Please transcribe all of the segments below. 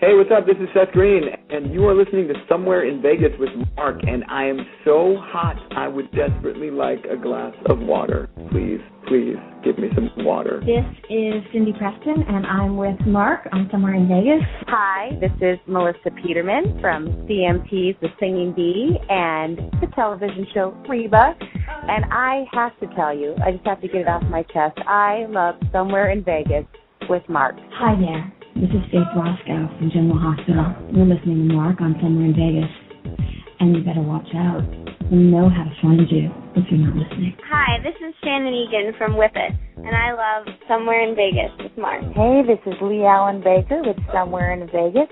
Hey, what's up? This is Seth Green, and you are listening to Somewhere in Vegas with Mark, and I am so hot, I would desperately like a glass of water. Please, please, give me some water. This is Cindy Preston, and I'm with Mark on Somewhere in Vegas. Hi, this is Melissa Peterman from CMT's The Singing Bee and the television show Reba. And I have to tell you, I just have to get it off my chest, I love Somewhere in Vegas with Mark. Hi there. This is Faith Roscoe from General Hospital. You're listening to Mark on Somewhere in Vegas. And you better watch out. We know how to find you if you're not listening. Hi, this is Shannon Egan from Whippet, and I love Somewhere in Vegas with Mark. Hey, this is Lee Allen Baker with Somewhere in Vegas,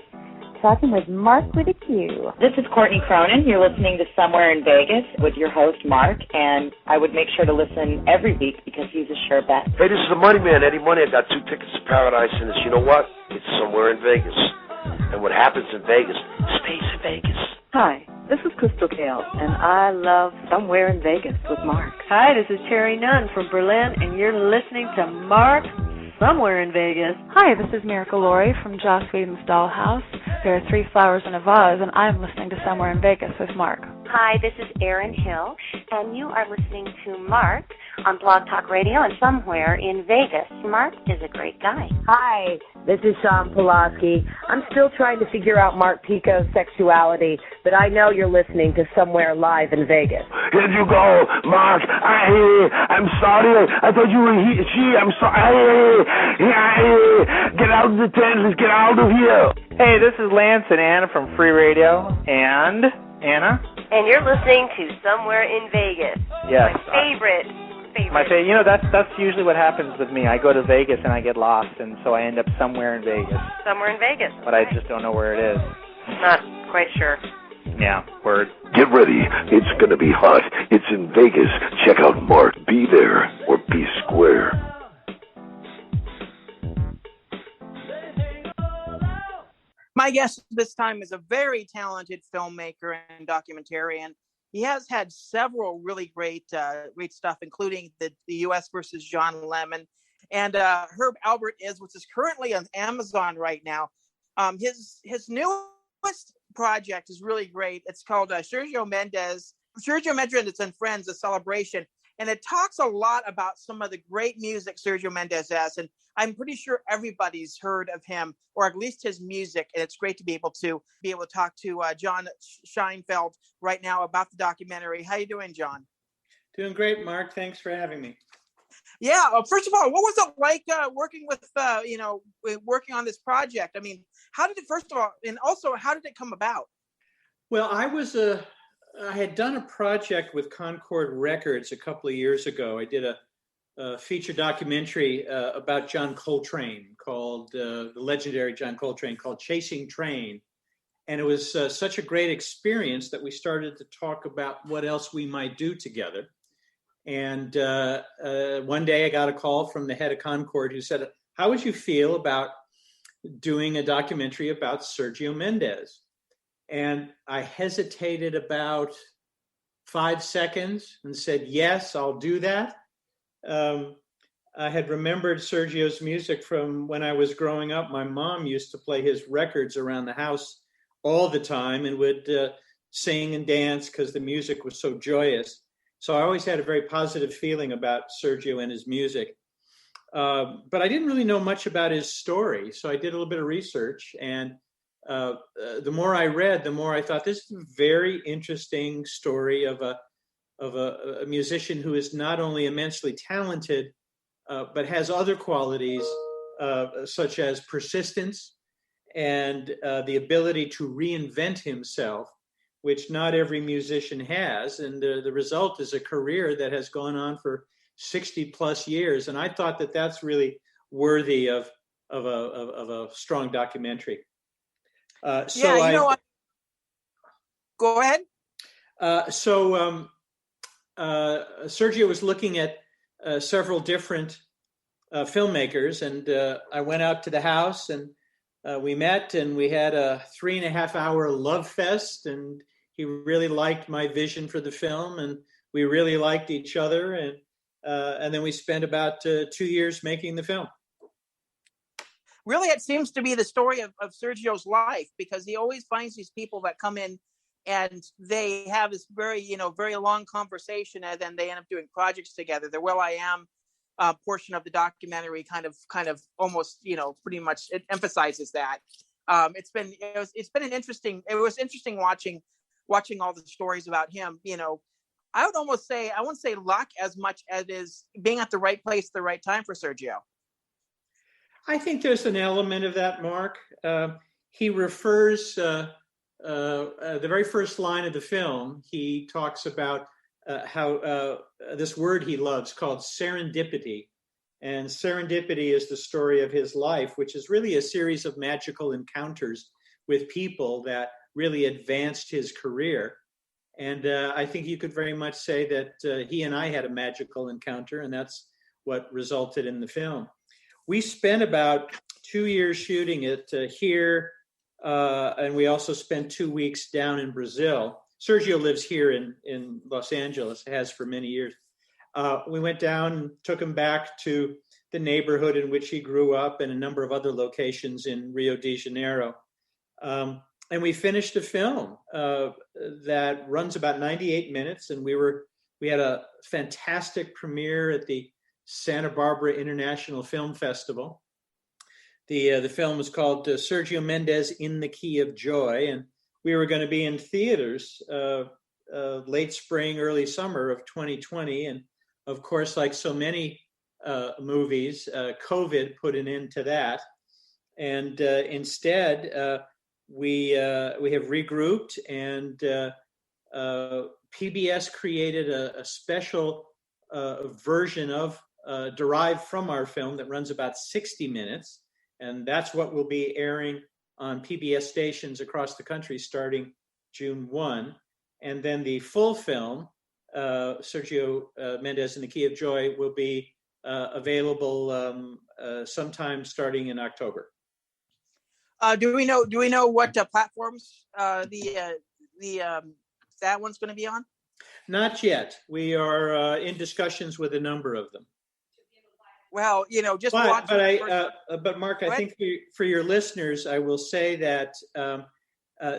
talking with Mark with a Q. This is Courtney Cronin. You're listening to Somewhere in Vegas with your host, Mark, and I would make sure to listen every week because he's a sure bet. Hey, this is the Money Man, Eddie Money. I got 2 tickets to Paradise, and it's, you know what? It's Somewhere in Vegas. And what happens in Vegas stays in Vegas. Hi, this is Crystal Gale, and I love Somewhere in Vegas with Mark. Hi, this is Terry Nunn from Berlin, and you're listening to Mark Somewhere in Vegas. Hi, this is Miracle Laurie from Joss Whedon's Dollhouse. There are 3 flowers in a vase, and I'm listening to Somewhere in Vegas with Mark. Hi, this is Erin Hill, and you are listening to Mark on Blog Talk Radio and Somewhere in Vegas. Mark is a great guy. Hi, this is Sean Pulaski. I'm still trying to figure out Mark Pico's sexuality, but I know you're listening to Somewhere Live in Vegas. Here you go, Mark. I'm sorry. I thought you were she. I'm sorry. Get out of the tent. Let's get out of here. Hey, this is Lance and Anna from Free Radio. And Anna? And you're listening to Somewhere in Vegas. Yes. My favorite. You know, that's usually what happens with me. I go to Vegas and I get lost, and so I end up somewhere in Vegas. Somewhere in Vegas. But I just don't know where it is. Not quite sure. Yeah, word. Get ready. It's going to be hot. It's in Vegas. Check out Mark. Be there or be square. My guest this time is a very talented filmmaker and documentarian. He has had several really great stuff, including the U.S. versus John Lemon and Herb Alpert Is, which is currently on Amazon right now. His newest project is really great. It's called Sergio Mendes and Friends, A Celebration. And it talks a lot about some of the great music Sergio Mendes has. And I'm pretty sure everybody's heard of him, or at least his music. And it's great to be able to talk to John Scheinfeld right now about the documentary. How you doing, John? Doing great, Mark. Thanks for having me. Yeah. First of all, what was it like working with, working on this project? I mean, how did it come about? Well, I had done a project with Concord Records a couple of years ago. I did a feature documentary about John Coltrane called, the legendary John Coltrane, called Chasing Train. And it was such a great experience that we started to talk about what else we might do together. And one day I got a call from the head of Concord who said, how would you feel about doing a documentary about Sergio Mendes? And I hesitated about 5 seconds and said, yes, I'll do that. I had remembered Sergio's music from when I was growing up. My mom used to play his records around the house all the time and would sing and dance because the music was so joyous. So I always had a very positive feeling about Sergio and his music. But I didn't really know much about his story. So I did a little bit of research, and the more I read, the more I thought this is a very interesting story of a musician who is not only immensely talented, but has other qualities such as persistence and the ability to reinvent himself, which not every musician has. And the result is a career that has gone on for 60 plus years. And I thought that that's really worthy of a strong documentary. Go ahead. Sergio was looking at several different filmmakers, and I went out to the house, and we met, and we had a 3.5-hour love fest, and he really liked my vision for the film, and we really liked each other, and then we spent about 2 years making the film. really it seems to be the story of Sergio's life, because he always finds these people that come in and they have this very, very long conversation, and then they end up doing projects together. The Will.I.Am portion of the documentary kind of almost, pretty much it emphasizes that. It was interesting watching all the stories about him. I would almost say, I wouldn't say luck as much as it is being at the right place at the right time for Sergio. I think there's an element of that, Mark. He refers, the very first line of the film, he talks about how this word he loves called serendipity. And serendipity is the story of his life, which is really a series of magical encounters with people that really advanced his career. And I think you could very much say that he and I had a magical encounter, and that's what resulted in the film. We spent about 2 years shooting it here, and we also spent 2 weeks down in Brazil. Sergio lives here in Los Angeles, has for many years. We went down and took him back to the neighborhood in which he grew up and a number of other locations in Rio de Janeiro. And we finished a film that runs about 98 minutes, and we had a fantastic premiere at the Santa Barbara International Film Festival. The film is called Sergio Mendes in the Key of Joy, and we were going to be in theaters late spring, early summer of 2020. And of course, like so many movies, COVID put an end to that. And instead, we have regrouped, and PBS created a special version of derived from our film that runs about 60 minutes. And that's what will be airing on PBS stations across the country starting June 1. And then the full film, Sergio Mendes in the Key of Joy, will be available sometime starting in October. Do we know what platforms that one's going to be on? Not yet. We are in discussions with a number of them. Well, just watch. But Mark, I think for your listeners, I will say that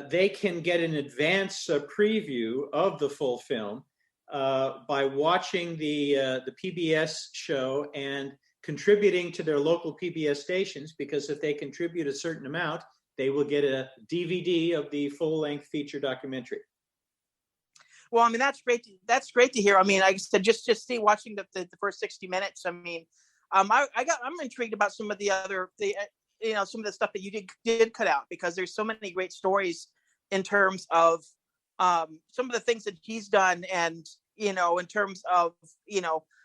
they can get an advance preview of the full film by watching the PBS show and contributing to their local PBS stations, because if they contribute a certain amount, they will get a DVD of the full-length feature documentary. Well, I mean, that's great to hear. I mean, like I said, just watching the first 60 minutes. I mean, I'm intrigued about some of some of the stuff that you did cut out, because there's so many great stories in terms of some of the things that he's done, and in terms of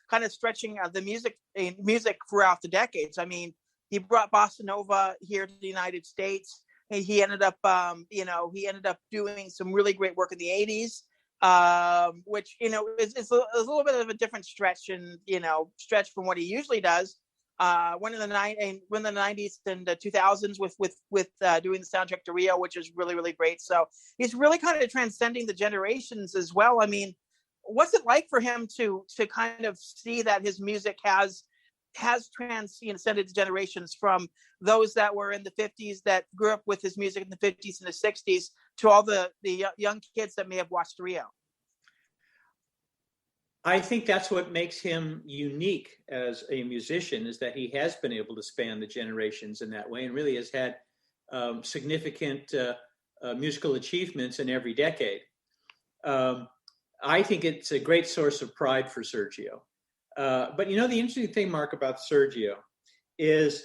kind of stretching the music throughout the decades. I mean, he brought Bossa Nova here to the United States, and he ended up doing some really great work in the 80s. Which is a little bit of a different stretch from what he usually does. When in the 90s and the 2000s with doing the soundtrack to Rio, which is really, really great. So he's really kind of transcending the generations as well. I mean, what's it like for him to kind of see that his music has transcended the generations, from those that were in the 50s that grew up with his music in the 50s and the 60s to all the young kids that may have watched Rio? I think that's what makes him unique as a musician, is that he has been able to span the generations in that way, and really has had significant musical achievements in every decade. I think it's a great source of pride for Sergio. But the interesting thing, Mark, about Sergio is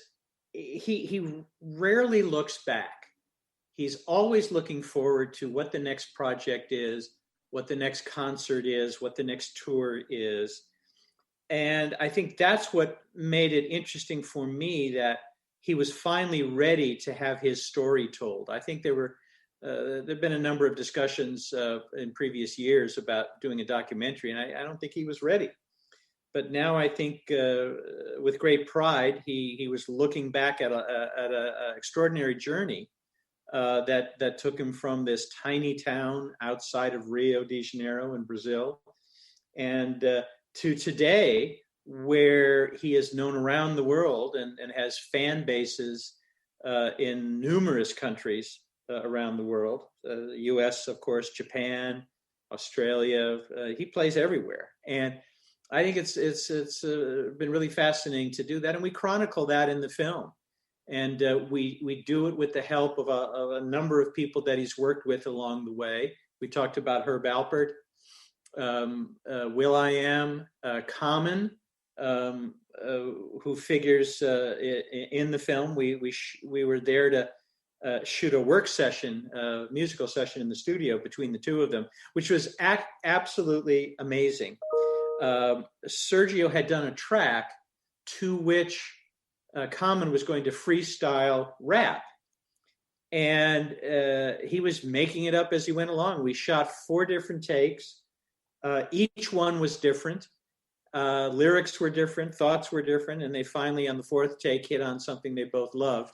he rarely looks back. He's always looking forward to what the next project is, what the next concert is, what the next tour is. And I think that's what made it interesting for me, that he was finally ready to have his story told. I think there've been a number of discussions in previous years about doing a documentary, and I don't think he was ready. But now I think with great pride, he was looking back at an extraordinary journey that took him from this tiny town outside of Rio de Janeiro in Brazil, and to today, where he is known around the world and has fan bases in numerous countries around the world. The U.S., of course, Japan, Australia. He plays everywhere, and I think it's been really fascinating to do that, and we chronicle that in the film. And we do it with the help of a number of people that he's worked with along the way. We talked about Herb Alpert, Will.I.Am, Common, who figures in the film. We were there to shoot a work session, a musical session in the studio between the two of them, which was absolutely amazing. Sergio had done a track to which Common was going to freestyle rap. And he was making it up as he went along. We shot 4 different takes. Each one was different. Lyrics were different, thoughts were different, and they finally, on the 4th take, hit on something they both loved.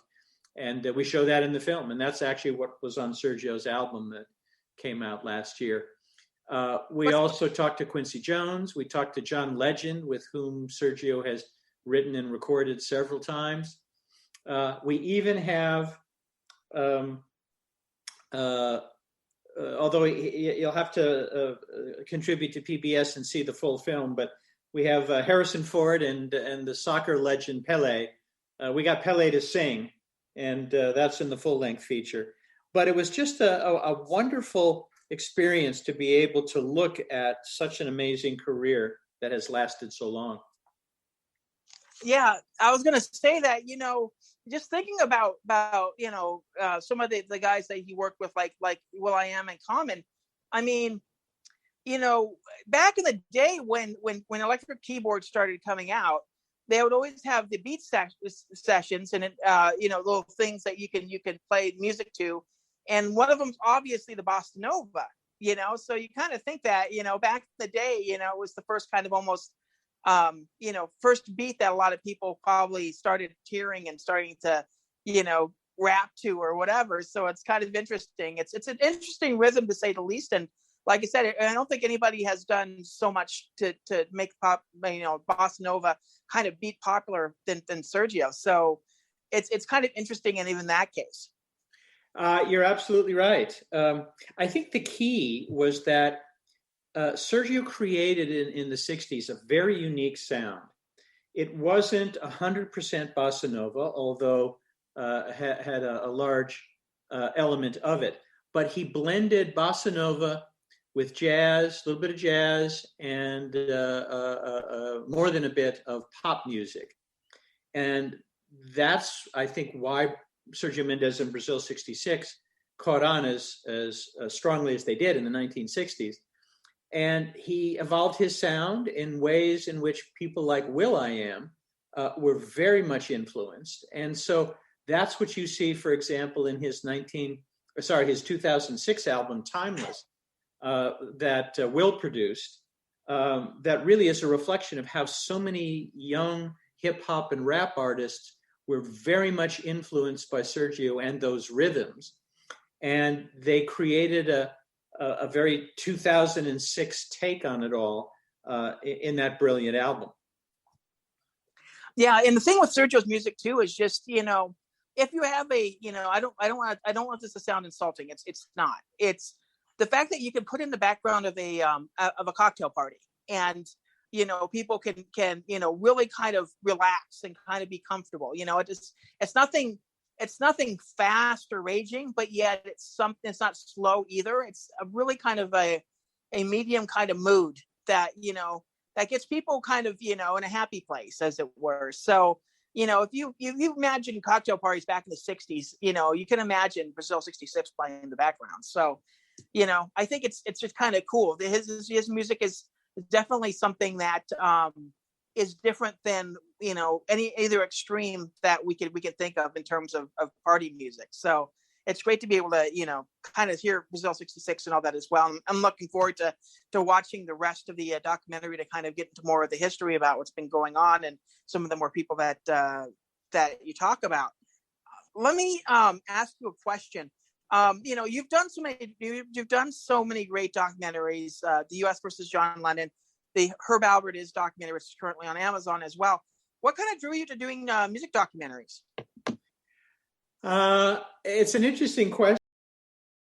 And we show that in the film. And that's actually what was on Sergio's album that came out last year. We also talked to Quincy Jones. We talked to John Legend, with whom Sergio has written and recorded several times. We even have, although you'll have to contribute to PBS and see the full film, but we have Harrison Ford and the soccer legend Pele. We got Pele to sing, and that's in the full-length feature. But it was just a wonderful experience to be able to look at such an amazing career that has lasted so long. Yeah, I was going to say that, just thinking about some of the guys that he worked with, like Will.I.Am and Common. I mean, back in the day when electric keyboards started coming out, they would always have the beat sessions and little things that you can play music to, and one of them's obviously the Bossa Nova. So you kind of think that back in the day, it was the first kind of almost first beat that a lot of people probably started hearing and starting to, rap to or whatever. So it's kind of interesting. It's an interesting rhythm, to say the least. And like I said, I don't think anybody has done so much to make Bossa Nova kind of beat popular than Sergio. So it's kind of interesting in even that case. You're absolutely right. I think the key was that Sergio created in the 60s a very unique sound. It wasn't 100% Bossa Nova, although had a large element of it. But he blended Bossa Nova with jazz, a little bit of jazz, and more than a bit of pop music. And that's, I think, why Sergio Mendes and Brazil 66 caught on as strongly as they did in the 1960s. And he evolved his sound in ways in which people like Will.I.Am were very much influenced. And so that's what you see, for example, in his 2006 album, Timeless, that Will produced, that really is a reflection of how so many young hip hop and rap artists were very much influenced by Sergio and those rhythms. And they created a very 2006 take on it all in that brilliant album. Yeah, and the thing with Sergio's music too is just, if you have I don't want this to sound insulting. It's not. It's the fact that you can put in the background of a cocktail party, and people can really kind of relax and kind of be comfortable. It's nothing fast or raging, but yet it's not slow either. It's a really kind of a medium kind of mood that that gets people kind of in a happy place, as it were. So if you imagine cocktail parties back in the 60s, you can imagine Brazil 66 playing in the background. So I think it's just kind of cool. His music is definitely something that is different than any either extreme that we could think of in terms of party music. So it's great to be able to kind of hear Brazil 66 and all that as well. I'm looking forward to watching the rest of the documentary to kind of get into more of the history about what's been going on and some of the more people that you talk about. Let me ask you a question. You've done so many great documentaries. The U.S. versus John Lennon, the Herb Alpert Is documentary, which is currently on Amazon as well. What kind of drew you to doing music documentaries? It's an interesting question.